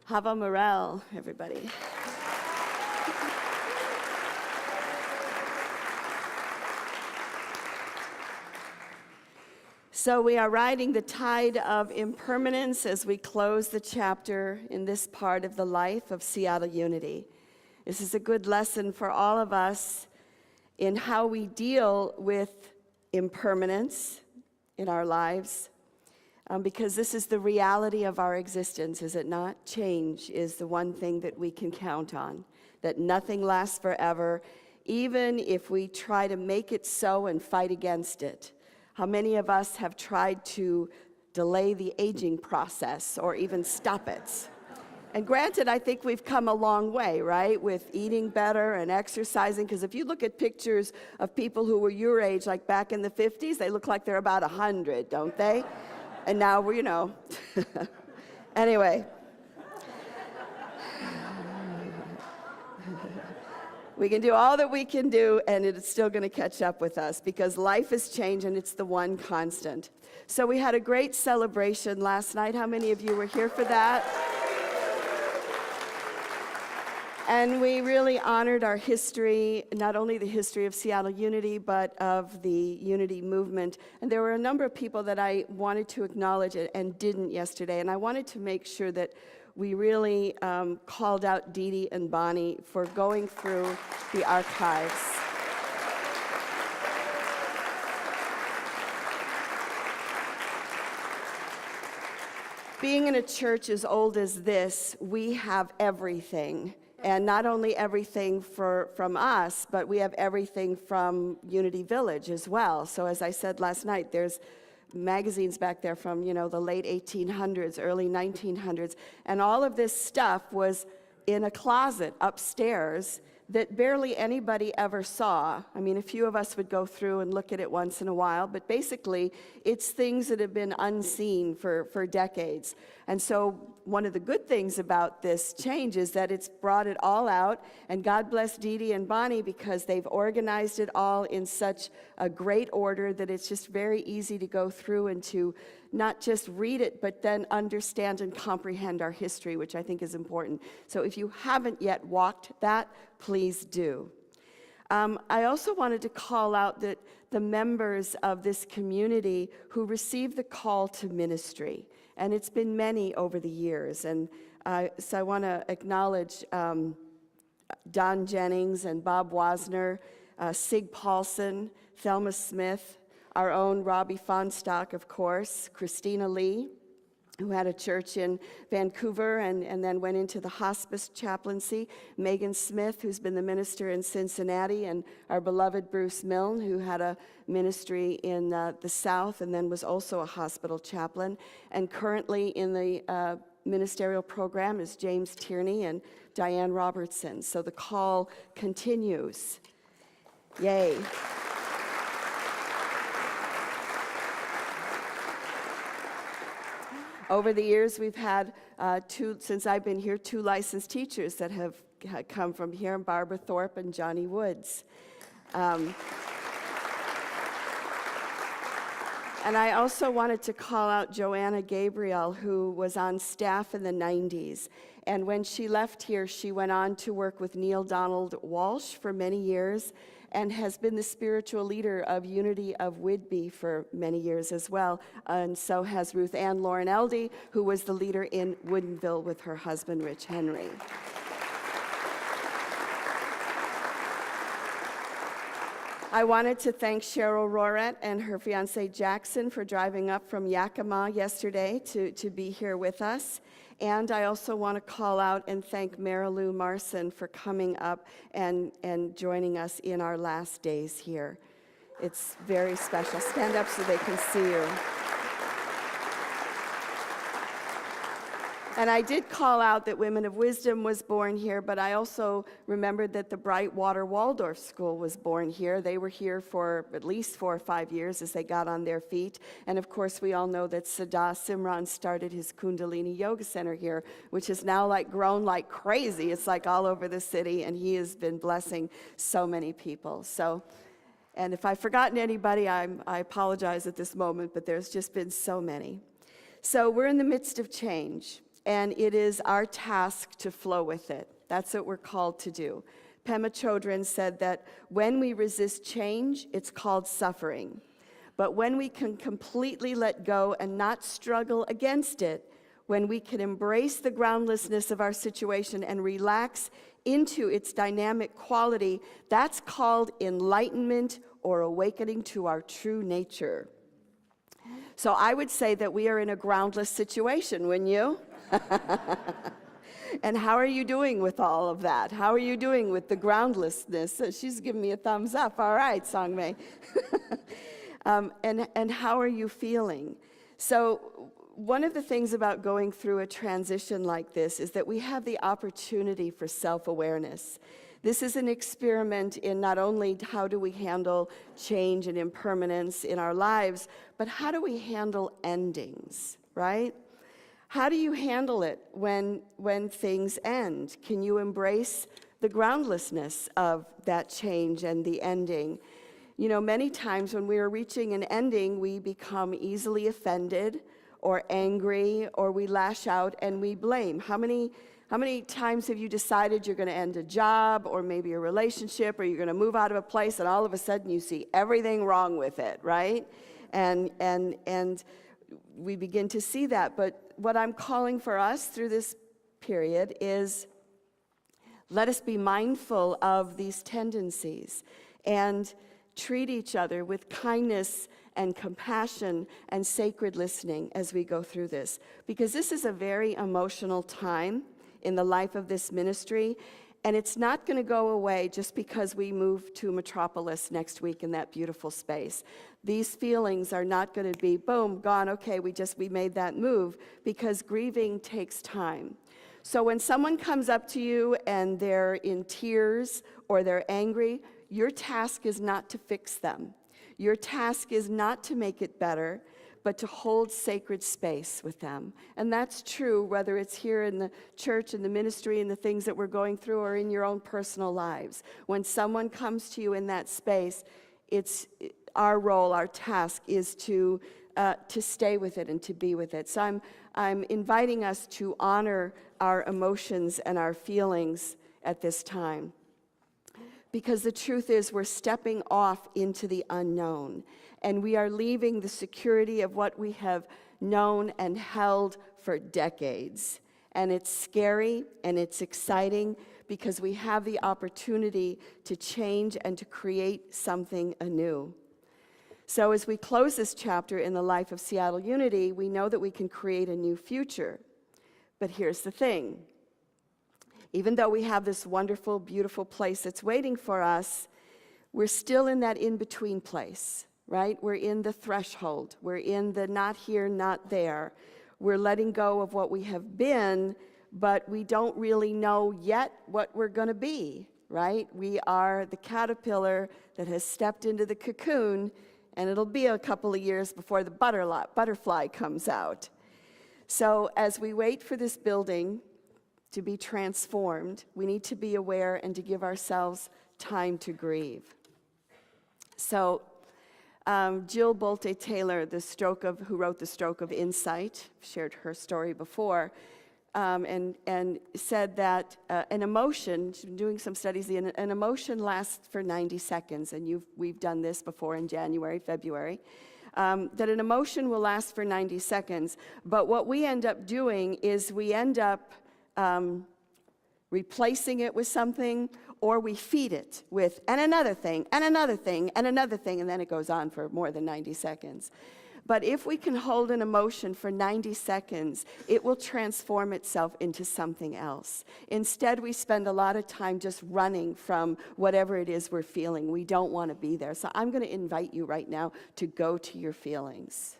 Hava Morel, everybody. So we are riding the tide of impermanence as we close the chapter in this part of the life of Seattle Unity. This is a good lesson for all of us in how we deal with impermanence in our lives, because this is the reality of our existence, is it not? Change is the one thing that we can count on, that nothing lasts forever, even if we try to make it so and fight against it. How many of us have tried to delay the aging process or even stop it? And granted, I think we've come a long way, right, with eating better and exercising, because if you look at pictures of people who were your age, like back in the 50s, they look like they're about 100, don't they? And now we're, Anyway. We can do all that we can do, and it's still going to catch up with us because life has changed, and it's the one constant. So we had a great celebration last night. How many of you were here for that? And we really honored our history, not only the history of Seattle Unity, but of the Unity movement. And there were a number of people that I wanted to acknowledge and didn't yesterday, and I wanted to make sure that we really called out Dee Dee and Bonnie for going through the archives. Being in a church as old as this, we have everything. And not only everything from us, but we have everything from Unity Village as well. So as I said last night, there's magazines back there from, the late 1800s, early 1900s. And all of this stuff was in a closet upstairs that barely anybody ever saw. I mean, a few of us would go through and look at it once in a while, but basically, it's things that have been unseen for decades. And so one of the good things about this change is that it's brought it all out, and God bless Dee Dee and Bonnie because they've organized it all in such a great order that it's just very easy to go through and to not just read it, but then understand and comprehend our history, which I think is important. So if you haven't yet walked that, please do. I also wanted to call out that the members of this community who received the call to ministry, and it's been many over the years, and so I want to acknowledge Don Jennings and Bob Wasner, Sig Paulson, Thelma Smith, our own Rabbi Fonstock, of course, Christina Lee, who had a church in Vancouver and then went into the hospice chaplaincy, Megan Smith, who's been the minister in Cincinnati, and our beloved Bruce Milne, who had a ministry in the South and then was also a hospital chaplain. And currently in the ministerial program is James Tierney and Diane Robertson. So the call continues. Yay. Over the years, we've had since I've been here, 2 licensed teachers that have come from here, Barbara Thorpe and Johnny Woods. And I also wanted to call out Joanna Gabriel, who was on staff in the 90s. And when she left here, she went on to work with Neil Donald Walsh for many years and has been the spiritual leader of Unity of Whidbey for many years as well. And so has Ruth Ann Lauren Eldey, who was the leader in Woodinville with her husband, Rich Henry. I wanted to thank Cheryl Roret and her fiancé Jackson for driving up from Yakima yesterday to be here with us. And I also want to call out and thank Marilou Marson for coming up and joining us in our last days here. It's very special. Stand up so they can see you. And I did call out that Women of Wisdom was born here, but I also remembered that the Brightwater Waldorf School was born here. They were here for at least 4 or 5 years as they got on their feet. And of course, we all know that Siddha Simran started his Kundalini Yoga Center here, which has now grown like crazy. It's like all over the city, and he has been blessing so many people. So, and if I've forgotten anybody, I apologize at this moment, but there's just been so many. So we're in the midst of change. and it is our task to flow with it. That's what we're called to do. Pema Chodron said that when we resist change, it's called suffering. But when we can completely let go and not struggle against it, when we can embrace the groundlessness of our situation and relax into its dynamic quality, that's called enlightenment or awakening to our true nature. So I would say that we are in a groundless situation, wouldn't you? And how are you doing with all of that? How are you doing with the groundlessness? So she's giving me a thumbs up. All right, Sangmei. And how are you feeling? So one of the things about going through a transition like this is that we have the opportunity for self-awareness. This is an experiment in not only how do we handle change and impermanence in our lives, but how do we handle endings, right? How do you handle it when things end? Can you embrace the groundlessness of that change and the ending? You know, many times when we are reaching an ending, we become easily offended or angry, or we lash out and we blame. How many times have you decided you're going to end a job or maybe a relationship, or you're going to move out of a place, and all of a sudden you see everything wrong with it, right? And we begin to see that. But what I'm calling for us through this period is, let us be mindful of these tendencies and treat each other with kindness and compassion and sacred listening as we go through this. Because this is a very emotional time in the life of this ministry, and it's not going to go away just because we move to Metropolis next week in that beautiful space. These feelings are not going to be, boom, gone, okay, we made that move, because grieving takes time. So when someone comes up to you and they're in tears or they're angry, your task is not to fix them. Your task is not to make it better, but to hold sacred space with them. And that's true whether it's here in the church, in the ministry, in the things that we're going through, or in your own personal lives. When someone comes to you in that space, it's our role, our task is to stay with it and to be with it. So I'm inviting us to honor our emotions and our feelings at this time. Because the truth is, we're stepping off into the unknown, and we are leaving the security of what we have known and held for decades. And it's scary and it's exciting because we have the opportunity to change and to create something anew. So as we close this chapter in the life of Seattle Unity, we know that we can create a new future. But here's the thing. Even though we have this wonderful, beautiful place that's waiting for us, we're still in that in-between place, right? We're in the threshold. We're in the not here, not there. We're letting go of what we have been, but we don't really know yet what we're going to be, right? We are the caterpillar that has stepped into the cocoon, and it'll be a couple of years before the butterfly comes out. So as we wait for this building to be transformed, we need to be aware and to give ourselves time to grieve. So Jill Bolte Taylor, who wrote The Stroke of Insight, shared her story before, and said that an emotion, she's been doing some studies, an emotion lasts for 90 seconds, and we've done this before in January, February, that an emotion will last for 90 seconds, but what we end up doing is we end up replacing it with something, or we feed it with, and another thing, and another thing, and another thing, and then it goes on for more than 90 seconds. But if we can hold an emotion for 90 seconds, it will transform itself into something else. Instead, we spend a lot of time just running from whatever it is we're feeling. We don't want to be there. So I'm going to invite you right now to go to your feelings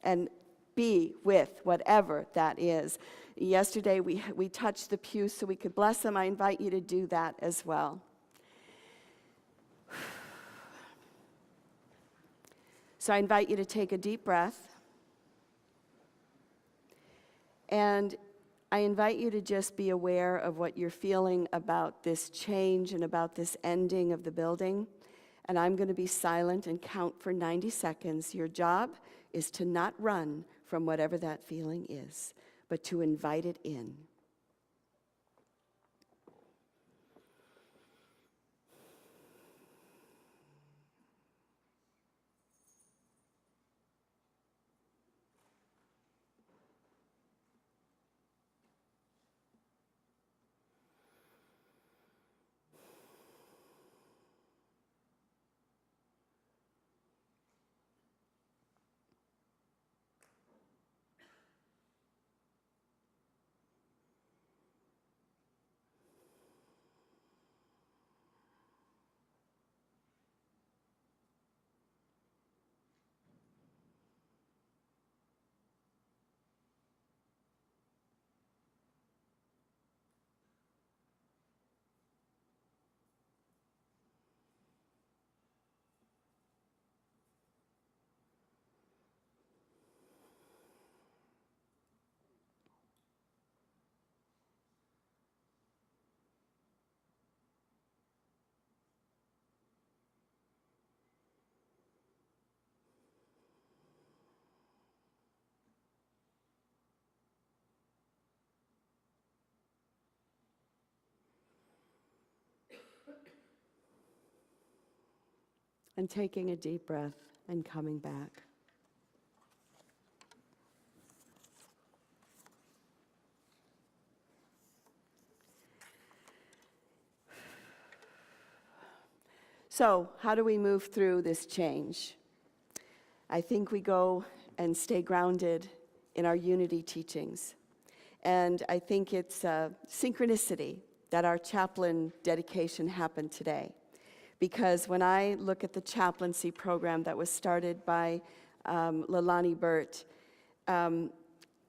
and be with whatever that is. Yesterday, we touched the pews so we could bless them. I invite you to do that as well. So I invite you to take a deep breath. And I invite you to just be aware of what you're feeling about this change and about this ending of the building. And I'm going to be silent and count for 90 seconds. Your job is to not run from whatever that feeling is, but to invite it in. And taking a deep breath and coming back. So, how do we move through this change? I think we go and stay grounded in our unity teachings. And I think it's a synchronicity that our chaplain dedication happened today. Because when I look at the chaplaincy program that was started by Leilani Burt,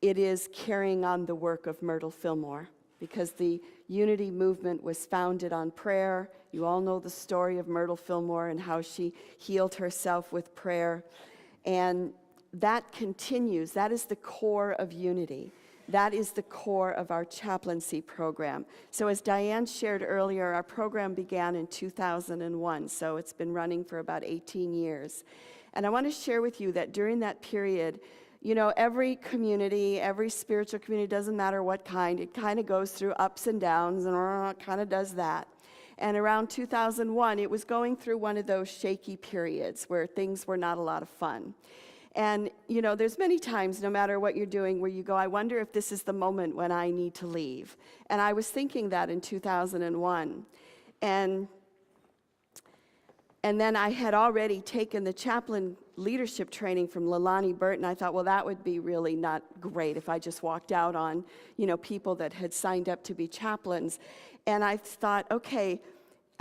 it is carrying on the work of Myrtle Fillmore, because the unity movement was founded on prayer. You all know the story of Myrtle Fillmore and how she healed herself with prayer. And that continues. That is the core of unity. That is the core of our chaplaincy program. So as Diane shared earlier, our program began in 2001, so it's been running for about 18 years. And I want to share with you that during that period, you know, every community, every spiritual community, doesn't matter what kind, it kind of goes through ups and downs, and it kind of does that. And around 2001, it was going through one of those shaky periods where things were not a lot of fun. And, you know, there's many times, no matter what you're doing, where you go, I wonder if this is the moment when I need to leave. And I was thinking that in 2001. And then I had already taken the chaplain leadership training from Leilani Burt, and I thought, well, that would be really not great if I just walked out on, you know, people that had signed up to be chaplains. And I thought, okay,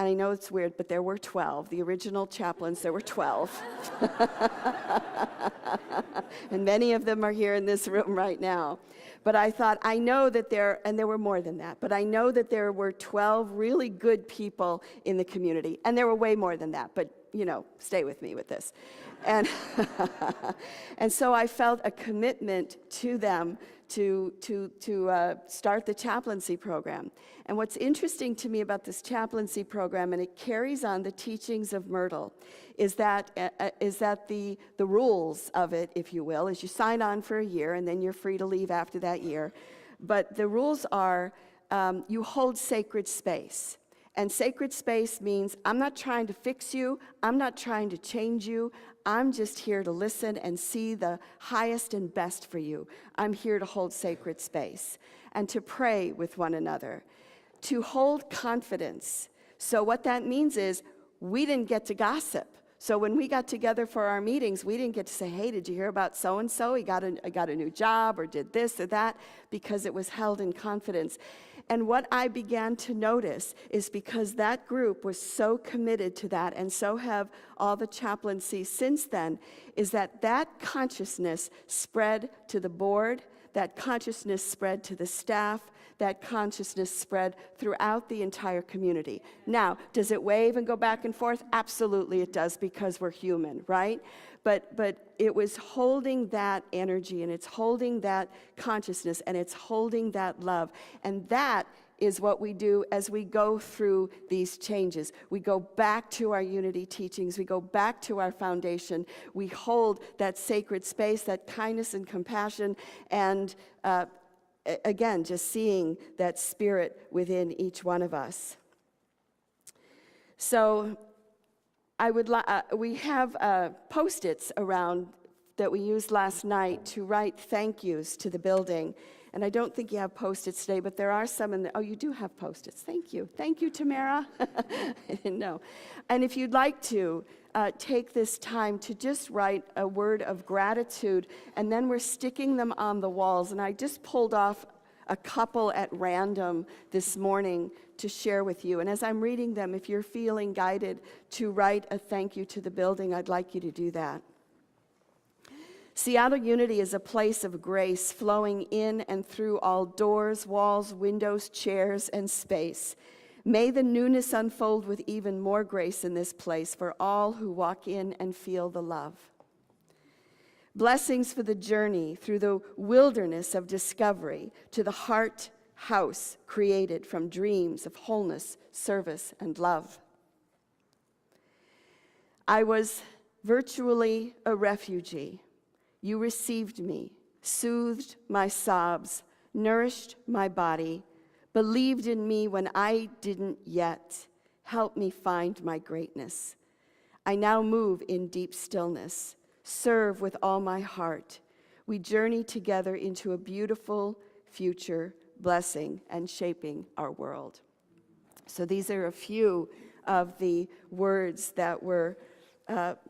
and I know it's weird, but there were 12. The original chaplains, there were 12. And many of them are here in this room right now. But I thought, I know that and there were more than that, but I know that there were 12 really good people in the community. And there were way more than that, but, you know, stay with me with this. And, and so I felt a commitment to them to start the chaplaincy program. And what's interesting to me about this chaplaincy program, and it carries on the teachings of Myrtle, is that the rules of it, if you will, is you sign on for a year and then you're free to leave after that year. But the rules are you hold sacred space. And sacred space means I'm not trying to fix you, I'm not trying to change you, I'm just here to listen and see the highest and best for you. I'm here to hold sacred space and to pray with one another, to hold confidence. So what that means is we didn't get to gossip. So when we got together for our meetings, we didn't get to say, hey, did you hear about so-and-so? He got a new job or did this or that, because it was held in confidence. And what I began to notice is because that group was so committed to that, and so have all the chaplaincies since then, is that consciousness spread to the board, that consciousness spread to the staff, that consciousness spread throughout the entire community. Now, does it wave and go back and forth? Absolutely it does, because we're human, right? But it was holding that energy, and it's holding that consciousness, and it's holding that love. And that is what we do as we go through these changes. We go back to our unity teachings. We go back to our foundation. We hold that sacred space, that kindness and compassion, and again, just seeing that spirit within each one of us. So we have Post-its around that we used last night to write thank yous to the building. And I don't think you have Post-its today, but there are some in there. Oh, you do have Post-its. Thank you. Thank you, Tamara. I didn't know. And if you'd like to, take this time to just write a word of gratitude, and then we're sticking them on the walls. And I just pulled off a couple at random this morning to share with you. And as I'm reading them, if you're feeling guided to write a thank you to the building, I'd like you to do that. Seattle Unity is a place of grace flowing in and through all doors, walls, windows, chairs, and space. May the newness unfold with even more grace in this place for all who walk in and feel the love. Blessings for the journey through the wilderness of discovery to the heart house created from dreams of wholeness, service, and love. I was virtually a refugee. You received me, soothed my sobs, nourished my body, believed in me when I didn't yet. Help me find my greatness. I now move in deep stillness, serve with all my heart. We journey together into a beautiful future, blessing and shaping our world. So these are a few of the words that were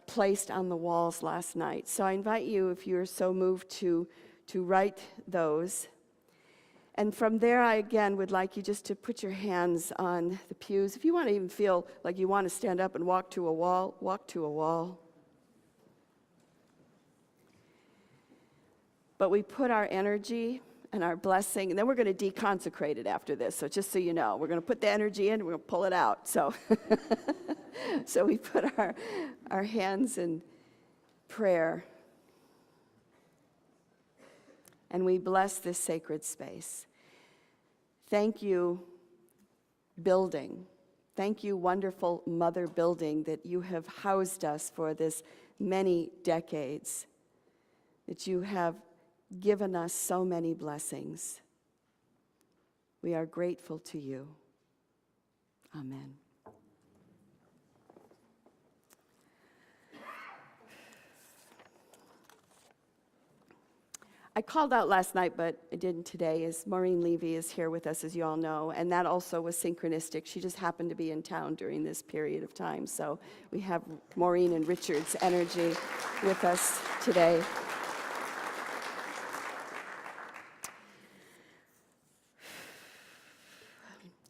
placed on the walls last night. So I invite you, if you're so moved, to write those. And from there, I again would like you just to put your hands on the pews. If you want to even feel like you want to stand up and walk to a wall, walk to a wall. But we put our energy and our blessing, and then we're going to deconsecrate it after this. So just so you know, we're going to put the energy in, and we're going to pull it out. So, so we put our hands in prayer, and we bless this sacred space. Thank you, building. Thank you, wonderful mother building, that you have housed us for this many decades, that you have given us so many blessings. We are grateful to you. Amen. I called out last night, but I didn't today, as Maureen Levy is here with us, as you all know, and that also was synchronistic. She just happened to be in town during this period of time, so we have Maureen and Richard's energy with us today.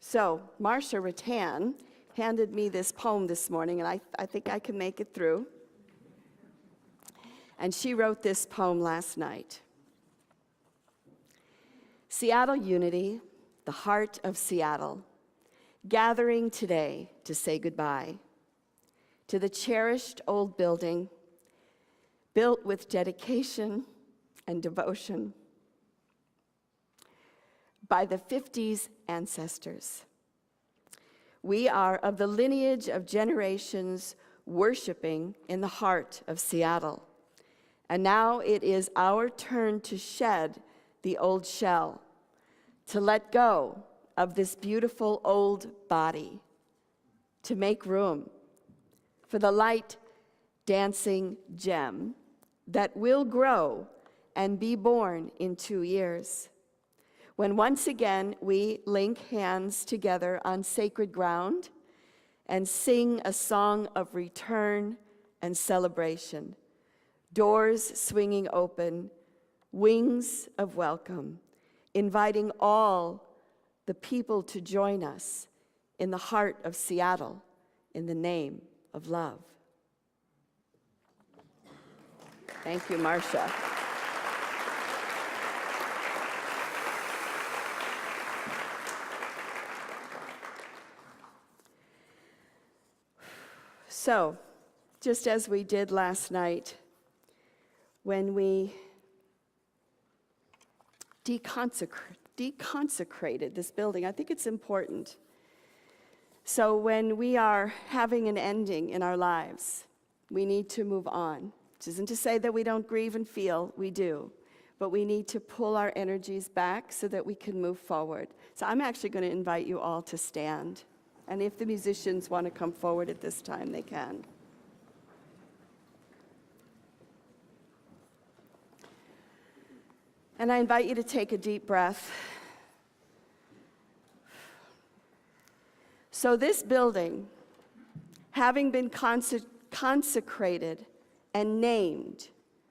So, Marcia Rattan handed me this poem this morning, and I think I can make it through. And she wrote this poem last night. Seattle Unity, the heart of Seattle, gathering today to say goodbye to the cherished old building, built with dedication and devotion by the 50s ancestors. We are of the lineage of generations worshiping in the heart of Seattle. And now it is our turn to shed the old shell, to let go of this beautiful old body, to make room for the light dancing gem that will grow and be born in 2 years. When once again we link hands together on sacred ground and sing a song of return and celebration, doors swinging open, wings of welcome, inviting all the people to join us in the heart of Seattle in the name of love. Thank you, Marcia. So, just as we did last night, when we deconsecrated this building, I think it's important. So when we are having an ending in our lives, we need to move on. Which isn't to say that we don't grieve and feel, we do. but we need to pull our energies back so that we can move forward. So I'm actually going to invite you all to stand. And if the musicians want to come forward at this time, they can. And I invite you to take a deep breath. So this building, having been consecrated and named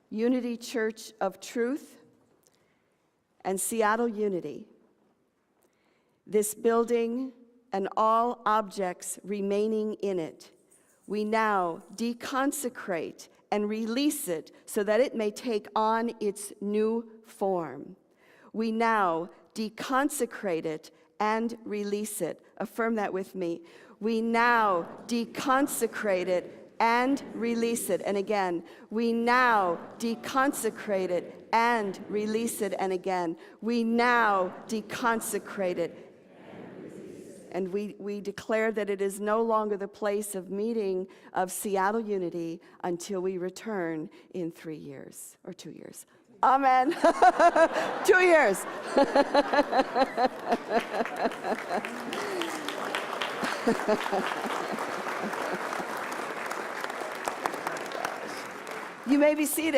Unity Church of Truth and Seattle Unity, this building and all objects remaining in it, we now deconsecrate and release it so that it may take on its new form. We now deconsecrate it and release it. Affirm that with me. We now deconsecrate it and release it. And again, we now deconsecrate it and release it. And again, we now deconsecrate it. And we declare that it is no longer the place of meeting of Seattle Unity until we return in 3 years or 2 years. Amen. 2 years. You may be seated.